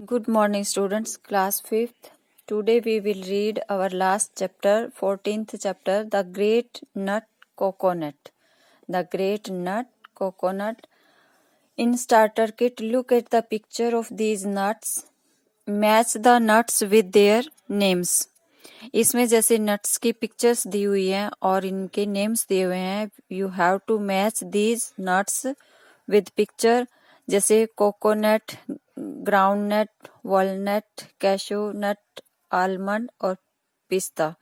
Good morning, students. Class 5th. Today we will read our last chapter, 14th chapter, The Great Nut Coconut. The Great Nut Coconut. In starter kit, look at the picture of these nuts. Match the nuts with their names. इसमें जैसे nuts की pictures दी हुई हैं और इनके names दिए हुए हैं. You have to match these nuts with picture, जैसे coconut, groundnut, walnut, cashew nut, almond और पिस्ता.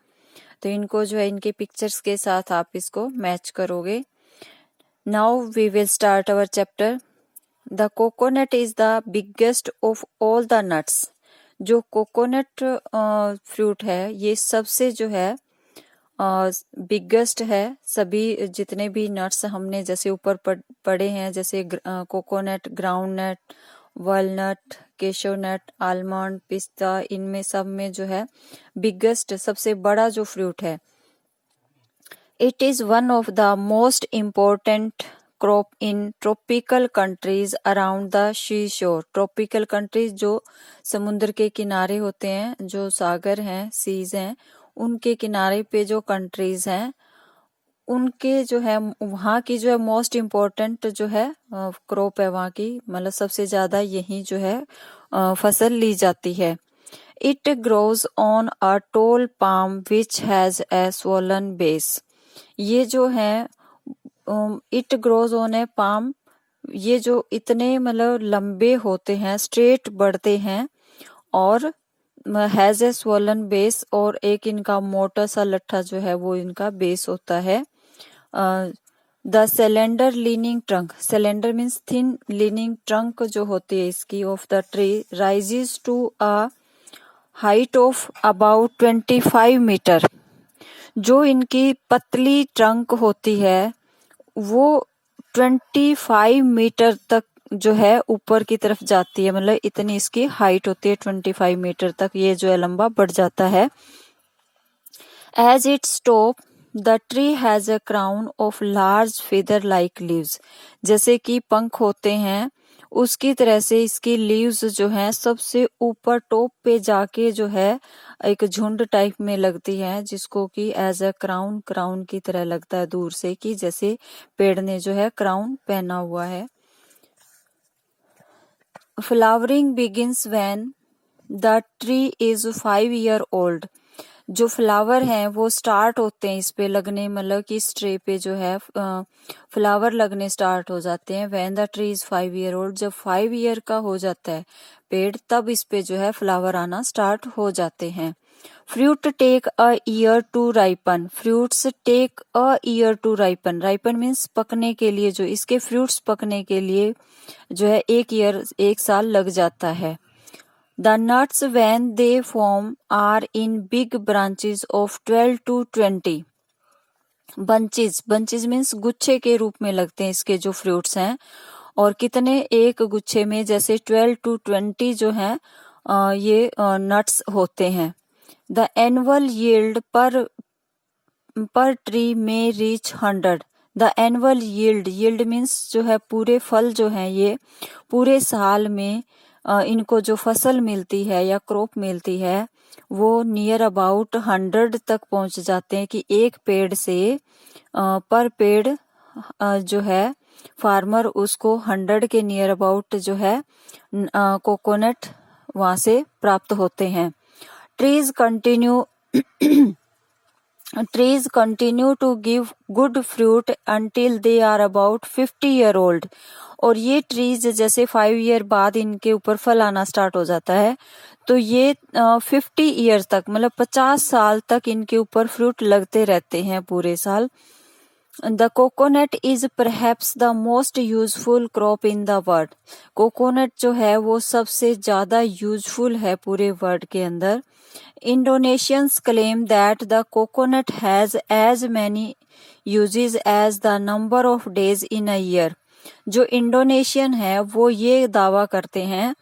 तो इनको जो है इनके पिक्चर्स के साथ आप इसको मैच करोगे. Now we will start our chapter. The coconut is the biggest of all the nuts. जो कोकोनट फ्रूट है ये सबसे जो है बिगेस्ट है. सभी जितने भी नट्स हमने जैसे ऊपर पढ़े हैं, जैसे कोकोनट, ग्राउंडनट, वॉलनट, केशोनट, आलमंड, पिस्ता, इनमें सब में जो है बिगेस्ट सबसे बड़ा जो फ्रूट है. It is one of the most important crop in tropical countries around the sea shore. Tropical countries जो समुद्र के किनारे होते हैं, जो सागर हैं, सीज हैं, उनके किनारे पे जो कंट्रीज हैं उनके जो है वहाँ की जो है मोस्ट इम्पोर्टेंट जो है क्रॉप है वहाँ की, मतलब सबसे ज्यादा यही जो है फसल ली जाती है. It grows on a tall palm which has a swollen base. ये जो है it grows on A palm, ये जो इतने मतलब लंबे होते हैं, स्ट्रेट बढ़ते हैं और हैज ए स्वोलन बेस, और एक इनका मोटा सा लट्ठा जो है वो इनका बेस होता है. The cylinder leaning trunk, cylinder means thin, leaning trunk जो होती है इसकी of the tree rises to a height of about 25 metre. जो इनकी पतली ट्रंक होती है वो 25 मीटर तक जो है ऊपर की तरफ जाती है, मतलब इतनी इसकी हाइट होती है, 25 मीटर तक ये जो है लंबा बढ़ जाता है. As its top the tree has a crown of large feather like leaves. जैसे कि पंख होते हैं उसकी तरह से इसकी लीव्स जो हैं सबसे ऊपर टॉप पे जाके जो है एक झुंड टाइप में लगती है, जिसको कि एज अ क्राउन, क्राउन की तरह लगता है दूर से, कि जैसे पेड़ ने जो है क्राउन पहना हुआ है. Flowering begins when the tree is 5 year old. जो फ्लावर हैं वो स्टार्ट होते हैं इस पे लगने, मतलब कि इस ट्रे पे जो है फ्लावर लगने स्टार्ट हो जाते हैं. When the tree is 5 year old, जब 5 ईयर का हो जाता है पेड़ तब इस पे जो है फ्लावर आना स्टार्ट हो जाते हैं. Fruit take a year to ripen. Fruits take a year to ripen. Ripen means पकने के लिए, जो इसके फ्रूट्स पकने के लिए जो है एक साल लग जाता है. The nuts when they form are in big branches of 12 to 20 bunches. Bunches means गुच्छे के रूप में लगते हैं इसके जो फ्रूट्स हैं, और कितने एक गुच्छे में जैसे 12 to 20 जो हैं ये नट्स होते हैं. The annual yield per tree may reach 100. The annual yield means जो है पूरे फल जो है ये पूरे साल में इनको जो फसल मिलती है या क्रॉप मिलती है वो नियर अबाउट 100 तक पहुंच जाते हैं, कि एक पेड़ से पर पेड़ जो है फार्मर उसको 100 के नियर अबाउट जो है कोकोनट वहां से प्राप्त होते हैं. Trees continue to give good fruit until they are about 50 year old. और ये ट्रीज जैसे 5 ईयर बाद इनके ऊपर फल आना स्टार्ट हो जाता है, तो ये 50 ईयर तक, मतलब 50 साल तक इनके ऊपर फ्रूट लगते रहते हैं पूरे साल. The coconut is perhaps the most useful crop in the world. Coconut जो है वो सबसे ज्यादा यूजफुल है पूरे वर्ल्ड के अंदर. Indonesians claim that the coconut has as many uses as the number of days in a year. जो इंडोनेशियन है वो ये दावा करते हैं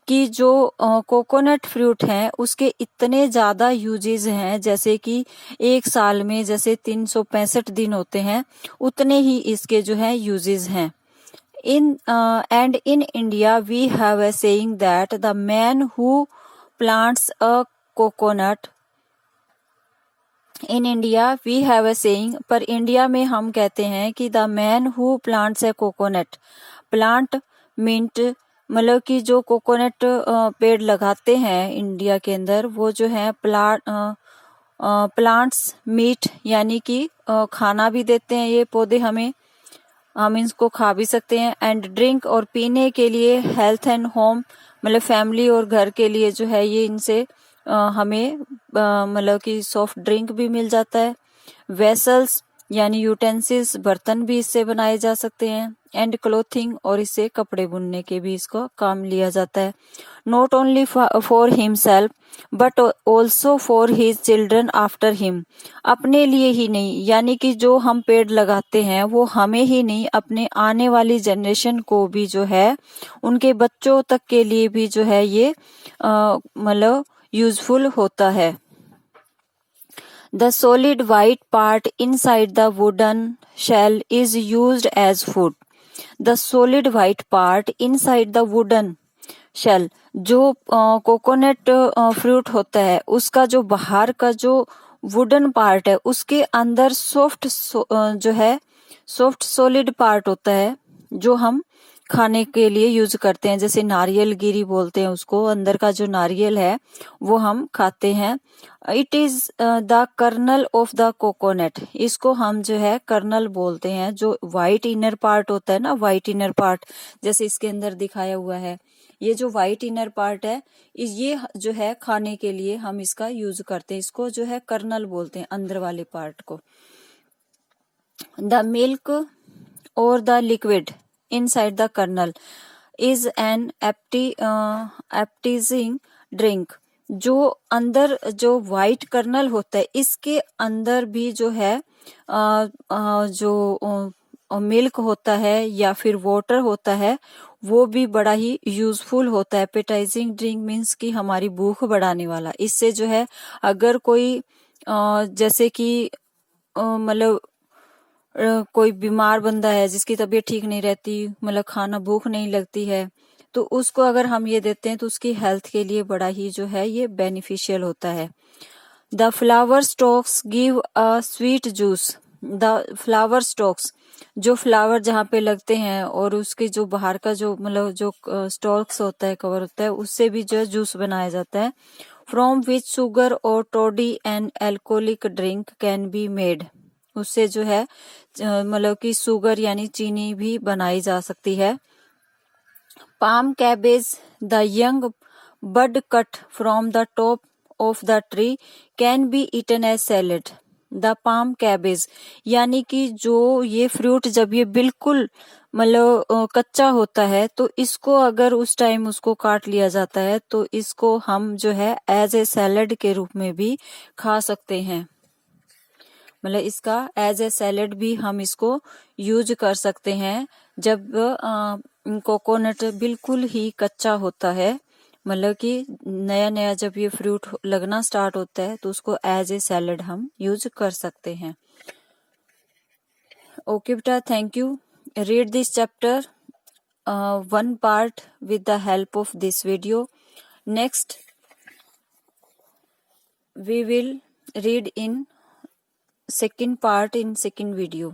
कि जो कोकोनट फ्रूट हैं उसके इतने ज्यादा यूजेस हैं, जैसे कि एक साल में जैसे 365 दिन होते हैं उतने ही इसके जो है यूजेस हैं. And in India we have a saying that the man who plants a coconut, in India we have a saying, पर इंडिया में हम कहते हैं कि the man who plants a coconut, plant मिंट मतलब कि जो कोकोनट पेड़ लगाते हैं इंडिया के अंदर वो जो है प्लांट्स मीट यानी कि खाना भी देते हैं ये पौधे हमें, हम इसको खा भी सकते हैं। एंड ड्रिंक और पीने के लिए, हेल्थ एंड होम मतलब फैमिली और घर के लिए जो है ये इनसे हमें मतलब कि सॉफ्ट ड्रिंक भी मिल जाता है। वेसल्स यानी यूटेंसिल्स बर्तन भी इससे बनाए जा सकते हैं। एंड क्लोथिंग और इससे कपड़े बुनने के भी इसको काम लिया जाता है। Not only for himself but also for his children after him, अपने लिए ही नहीं यानी कि जो हम पेड़ लगाते हैं वो हमें ही नहीं अपने आने वाली जनरेशन को भी जो है उनके बच्चों तक के लिए भी जो है ये मतलब यूजफुल होता है। The solid white part inside the wooden shell is used as food. The solid white part inside the wooden shell, जो कोकोनट फ्रूट होता है उसका जो बाहर का जो वुडन पार्ट है उसके अंदर सॉफ्ट जो है सॉफ्ट सॉलिड पार्ट होता है जो हम खाने के लिए यूज करते हैं, जैसे नारियल गिरी बोलते हैं उसको, अंदर का जो नारियल है वो हम खाते हैं। It is the kernel of the coconut, इसको हम जो है कर्नल बोलते हैं। जो व्हाइट इनर पार्ट होता है ना, व्हाइट इनर पार्ट जैसे इसके अंदर दिखाया हुआ है, ये जो व्हाइट इनर पार्ट है ये जो है खाने के लिए हम इसका यूज करते हैं, इसको जो है कर्नल बोलते हैं अंदर वाले पार्ट को। द मिल्क और the liquid inside the kernel is an appetizing drink, जो अंदर जो व्हाइट कर्नल होता है इसके अंदर भी जो है जो मिल्क होता है या फिर वाटर होता है वो भी बड़ा ही यूजफुल होता है। एपेटाइजिंग ड्रिंक मीन्स कि हमारी भूख बढ़ाने वाला, इससे जो है अगर कोई जैसे कि मतलब कोई बीमार बंदा है जिसकी तबीयत ठीक नहीं रहती, मतलब खाना भूख नहीं लगती है, तो उसको अगर हम ये देते हैं तो उसकी हेल्थ के लिए बड़ा ही जो है ये बेनिफिशियल होता है। The flower stocks give a sweet juice, the flower stocks जो फ्लावर जहाँ पे लगते हैं और उसके जो बाहर का जो मतलब जो स्टॉक्स होता है, कवर होता है, उससे भी जो जूस बनाया जाता है। फ्रॉम विच शुगर और toddy and alcoholic drink can be made, उससे जो है मतलब कि शुगर यानी चीनी भी बनाई जा सकती है। Palm cabbage, the young bud cut from the top of the tree can be eaten as salad. The palm cabbage यानी कि जो ये फ्रूट जब ये बिल्कुल मतलब कच्चा होता है तो इसको अगर उस टाइम उसको काट लिया जाता है तो इसको हम जो है एज ए सैलेड के रूप में भी खा सकते हैं, मतलब इसका एज ए सैलेड भी हम इसको यूज कर सकते हैं जब कोकोनट बिल्कुल ही कच्चा होता है, मतलब कि नया नया जब ये फ्रूट लगना स्टार्ट होता है तो उसको एज ए सैलेड हम यूज कर सकते हैं। ओके बेटा, thank you. Read this chapter one part with the help of this video. Next we will read in second part in second video.